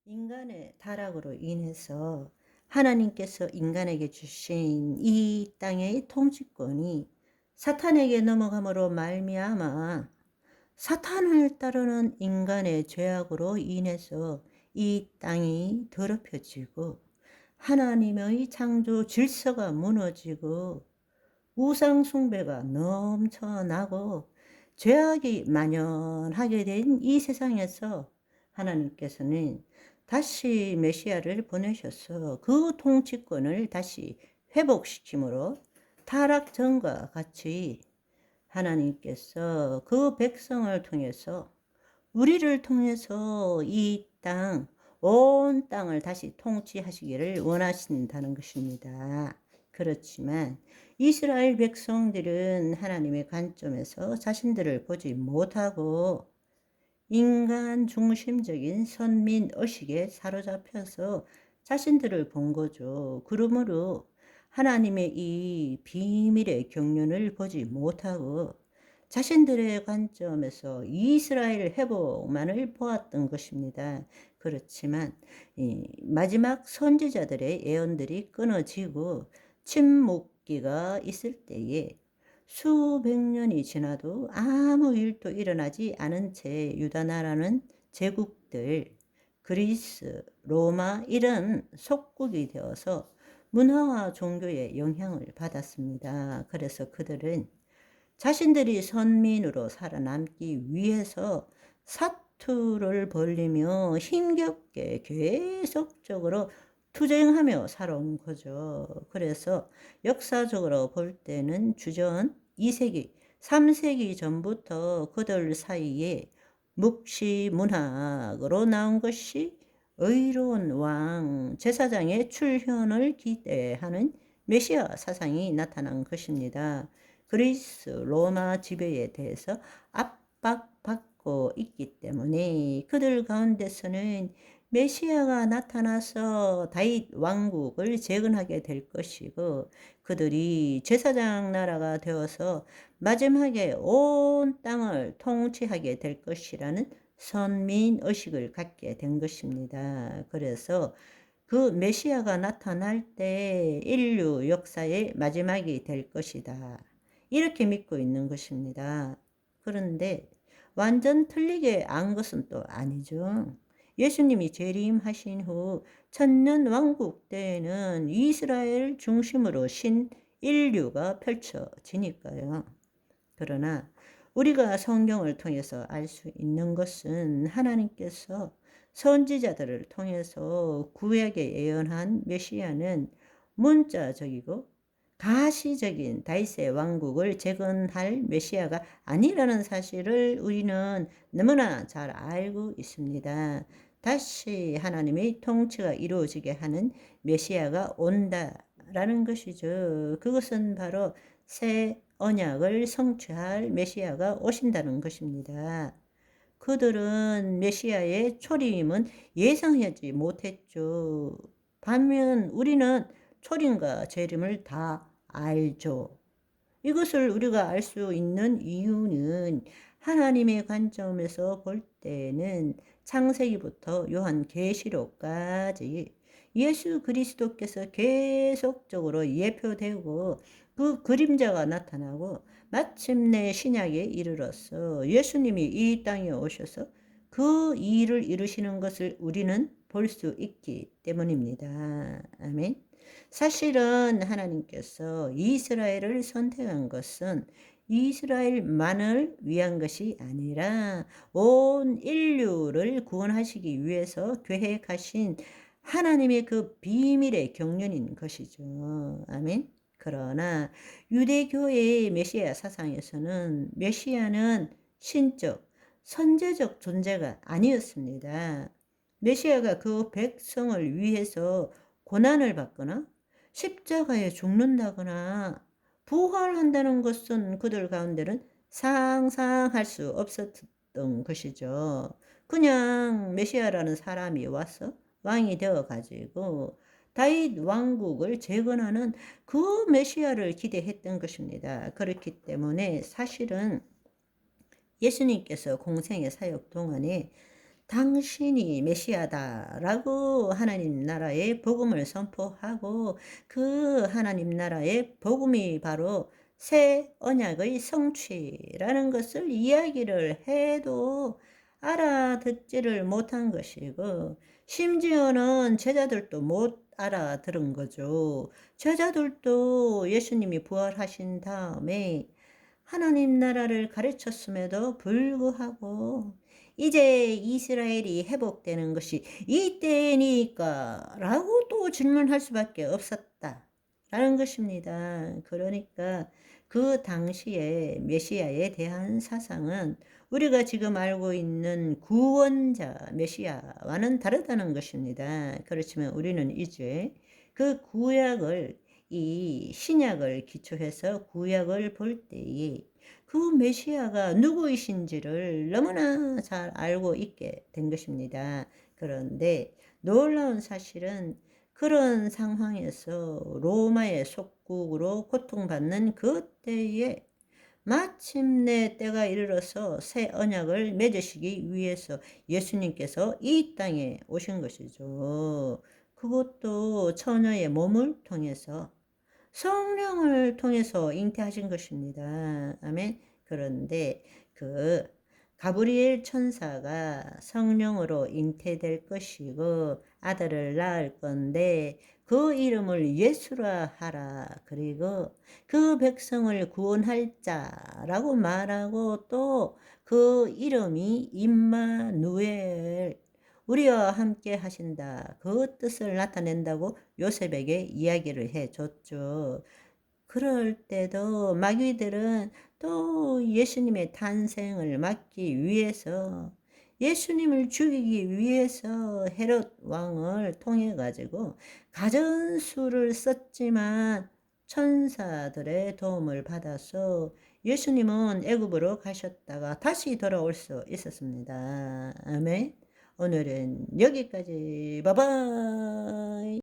인간의 타락으로 인해서 하나님께서 인간에게 주신 이 땅의 통치권이 사탄에게 넘어감으로 말미암아 사탄을 따르는 인간의 죄악으로 인해서 이 땅이 더럽혀지고 하나님의 창조 질서가 무너지고 우상 숭배가 넘쳐나고 죄악이 만연하게 된 이 세상에서 하나님께서는 다시 메시아를 보내셔서 그 통치권을 다시 회복시킴으로 타락 전과 같이 하나님께서 그 백성을 통해서 우리를 통해서 이 땅, 온 땅을 다시 통치하시기를 원하신다는 것입니다. 그렇지만 이스라엘 백성들은 하나님의 관점에서 자신들을 보지 못하고 인간 중심적인 선민 의식에 사로잡혀서 자신들을 본 거죠. 그러므로 하나님의 이 비밀의 경륜을 보지 못하고 자신들의 관점에서 이스라엘 회복만을 보았던 것입니다. 그렇지만 마지막 선지자들의 예언들이 끊어지고 침묵기가 있을 때에 수백 년이 지나도 아무 일도 일어나지 않은 채 유다 나라는 제국들, 그리스, 로마 이런 속국이 되어서 문화와 종교의 영향을 받았습니다. 그래서 그들은 자신들이 선민으로 살아남기 위해서 사투를 벌리며 힘겹게 계속적으로 투쟁하며 살아온 거죠. 그래서 역사적으로 볼 때는 주전 2세기, 3세기 전부터 그들 사이에 묵시 문학으로 나온 것이 의로운 왕, 제사장의 출현을 기대하는 메시아 사상이 나타난 것입니다. 그리스, 로마 지배에 대해서 압박받고 있기 때문에 그들 가운데서는 메시아가 나타나서 다윗 왕국을 재건하게 될 것이고 그들이 제사장 나라가 되어서 마지막에 온 땅을 통치하게 될 것이라는 선민 의식을 갖게 된 것입니다. 그래서 그 메시아가 나타날 때 인류 역사의 마지막이 될 것이다. 이렇게 믿고 있는 것입니다. 그런데 완전 틀리게 안 것은 또 아니죠. 예수님이 재림하신 후 천년 왕국 때에는 이스라엘 중심으로 신인류가 펼쳐지니까요. 그러나 우리가 성경을 통해서 알 수 있는 것은 하나님께서 선지자들을 통해서 구약에 예언한 메시아는 문자적이고 가시적인 다윗의 왕국을 재건할 메시아가 아니라는 사실을 우리는 너무나 잘 알고 있습니다. 다시 하나님의 통치가 이루어지게 하는 메시아가 온다라는 것이죠. 그것은 바로 새 언약을 성취할 메시아가 오신다는 것입니다. 그들은 메시아의 초림은 예상하지 못했죠. 반면 우리는 초림과 재림을 다 알죠. 이것을 우리가 알 수 있는 이유는 하나님의 관점에서 볼 때는 창세기부터 요한계시록까지 예수 그리스도께서 계속적으로 예표되고 그 그림자가 나타나고 마침내 신약에 이르러서 예수님이 이 땅에 오셔서 그 일을 이루시는 것을 우리는 볼 수 있기 때문입니다. 아멘. 사실은 하나님께서 이스라엘을 선택한 것은 이스라엘만을 위한 것이 아니라 온 인류를 구원하시기 위해서 계획하신 하나님의 그 비밀의 경륜인 것이죠. 아멘. 그러나 유대교의 메시아 사상에서는 메시아는 신적, 선제적 존재가 아니었습니다. 메시아가 그 백성을 위해서 고난을 받거나 십자가에 죽는다거나 부활한다는 것은 그들 가운데는 상상할 수 없었던 것이죠. 그냥 메시아라는 사람이 와서 왕이 되어 가지고 다윗 왕국을 재건하는 그 메시아를 기대했던 것입니다. 그렇기 때문에 사실은 예수님께서 공생의 사역 동안에 당신이 메시아다라고 하나님 나라의 복음을 선포하고 그 하나님 나라의 복음이 바로 새 언약의 성취라는 것을 이야기를 해도 알아듣지를 못한 것이고 심지어는 제자들도 못 알아들은 거죠. 제자들도 예수님이 부활하신 다음에 하나님 나라를 가르쳤음에도 불구하고 이제 이스라엘이 회복되는 것이 이때니까 라고 또 질문할 수밖에 없었다 라는 것입니다. 그러니까 그 당시에 메시아에 대한 사상은 우리가 지금 알고 있는 구원자 메시아와는 다르다는 것입니다. 그렇지만 우리는 이제 그 구약을 이 신약을 기초해서 구약을 볼 때에 그 메시아가 누구이신지를 너무나 잘 알고 있게 된 것입니다. 그런데 놀라운 사실은 그런 상황에서 로마의 속국으로 고통받는 그때에 마침내 때가 이르러서 새 언약을 맺으시기 위해서 예수님께서 이 땅에 오신 것이죠. 그것도 처녀의 몸을 통해서 성령을 통해서 잉태하신 것입니다. 아멘. 그런데 그 가브리엘 천사가 성령으로 잉태될 것이고 아들을 낳을 건데 그 이름을 예수라 하라. 그리고 그 백성을 구원할 자라고 말하고 또 그 이름이 임마누엘 우리와 함께 하신다. 그 뜻을 나타낸다고 요셉에게 이야기를 해줬죠. 그럴 때도 마귀들은 또 예수님의 탄생을 막기 위해서 예수님을 죽이기 위해서 헤롯 왕을 통해 가지고 가전수를 썼지만 천사들의 도움을 받아서 예수님은 애굽으로 가셨다가 다시 돌아올 수 있었습니다. 아멘. 오늘은 여기까지. 바이바이.